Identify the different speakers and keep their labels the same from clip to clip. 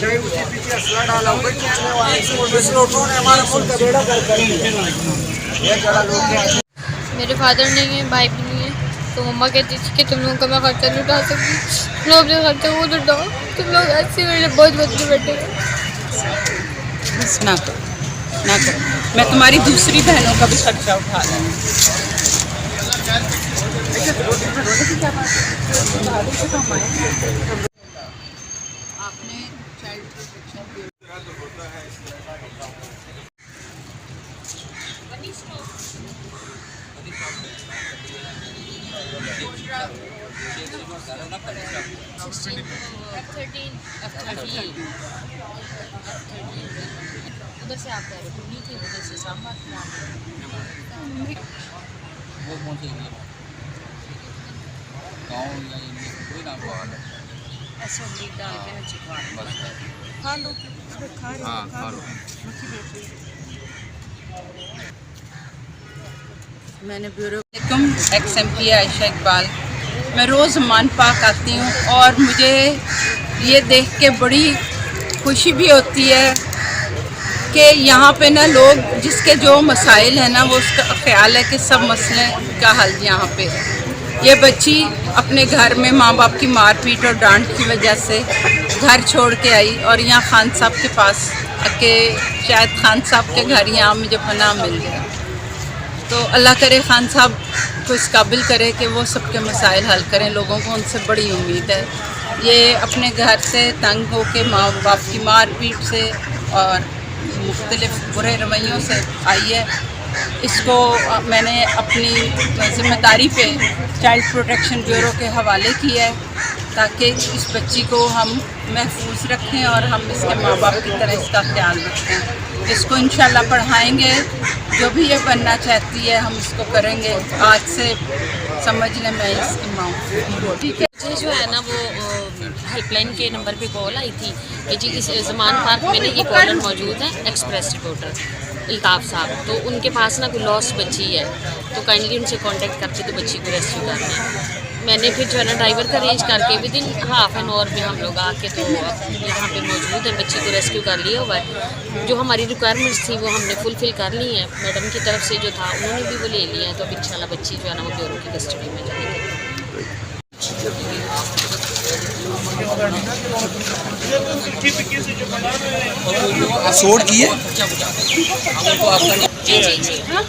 Speaker 1: चाहे उसके पीछे असला डाला होगा, हमारा मुल्क का बेड़ा गर्क करेंगे।
Speaker 2: मेरे फादर नहीं है, भाई भी नहीं है, तो मम्मा कहती थी कि तुम लोगों का मैं खर्चा नहीं उठा सकती, तुम लोग अपने खर्चा वो उठाओ, तुम लोग ऐसे मेरे बहुत बच्चे बैठे हैं।
Speaker 3: बस ना करो, ना करो, मैं तुम्हारी दूसरी बहनों का भी खर्चा उठा दूँगी। आपने चाइल्ड प्रोटेक्शन
Speaker 2: उधर से आप कह रहे हो नीचे, उधर से सांबा
Speaker 4: वो कौन सी एरिया गाँव या कोई नाम का है
Speaker 2: ऐसा डाल के ना चिपका
Speaker 4: बस
Speaker 3: खा लो,
Speaker 4: हाँ खा लो।
Speaker 3: मैंने bureau x MP Ayesha Iqbal, मैं रोज़ मान पाक आती हूँ और मुझे ये देख के बड़ी खुशी भी होती है कि यहाँ पे ना लोग जिसके जो मसाइल हैं ना वो उसका ख्याल है कि सब मसले का हल यहाँ पे। ये बच्ची अपने घर में माँ बाप की मारपीट और डांट की वजह से घर छोड़ के आई और यहाँ खान साहब के पास आके, शायद खान साहब के घर यहाँ मुझे पनाह मिल गया। तो अल्लाह करे खान साहब को इस काबिल करे कि वो सबके मसाइल हल करें, लोगों को उनसे बड़ी उम्मीद है। ये अपने घर से तंग हो के माँ बाप की मारपीट से और मुख्तलिफ बुरे रवैयों से आई है। इसको मैंने अपनी ज़िम्मेदारी पे चाइल्ड प्रोटेक्शन ब्यूरो के हवाले किया है ताकि इस बच्ची को हम महफूज रखें और हम इसके माँ बाप की तरह इसका ख्याल रखें। इसको इंशाल्लाह पढ़ाएंगे, जो भी ये बनना चाहती है हम इसको करेंगे। आज से समझ लें मैं इसकी माँ हूँ, ठीक है।
Speaker 2: मुझे जो है ना वो हेल्पलाइन के नंबर पे कॉल आई थी कि जी इस ज़मान पार्क में ना ये कॉलर मौजूद है, एक्सप्रेस रिपोर्टर इल्ताफ़ साहब, तो उनके पास ना कोई लॉस्ट बच्ची है, तो काइंडली उनसे कांटेक्ट करके तो बच्ची को रेस्क्यू करना है। मैंने फिर जो है ना ड्राइवर का अरेंज करके with in half an hour में हम लोग आके तो यहाँ पे मौजूद है, बच्ची को रेस्क्यू कर लिया हुआ है। जो हमारी रिक्वायरमेंट्स थी वो हमने फुलफ़िल कर ली हैं, मैडम की तरफ से जो था उन्होंने भी वो ले लिया है, तो अब इंशाल्लाह बच्ची जो है ना वो ब्यूरो की कस्टडी में जाएगी।
Speaker 4: सोड की है
Speaker 2: जी जी जी हाँ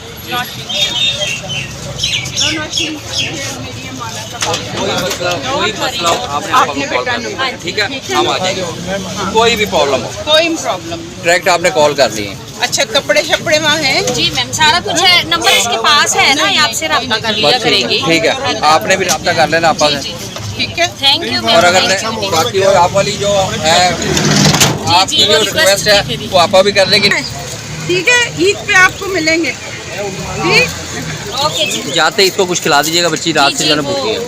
Speaker 4: कोई मसला हो आपने कॉल कर लिया, ठीक है, हम आ जाएंगे। कोई भी प्रॉब्लम हो,
Speaker 3: कोई प्रॉब्लम।
Speaker 4: डायरेक्ट आपने कॉल कर ली है।
Speaker 3: अच्छा, कपड़े शपड़े वहाँ हैं?
Speaker 2: जी मैम, सारा कुछ है, नंबर इसके पास है ना, ये आपसे रब्ता कर लिया करेगी।
Speaker 4: ठीक है, आपने भी रब्ता कर लेना आपस में,
Speaker 3: ठीक है,
Speaker 2: थैंक यू मैम।
Speaker 4: और अगर बाकी वो आप वाली जो है आपकी जो रिक्वेस्ट है वो आप भी कर लेंगे,
Speaker 3: ठीक है। ईद पे आपको मिलेंगे, ठीक।
Speaker 2: ओके जी।
Speaker 4: जाते इसको कुछ खिला दीजिएगा, बच्ची रात से जो है भूखी है।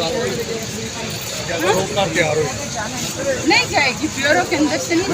Speaker 3: नहीं जाएगी, ब्यूरो के अंदर से नहीं।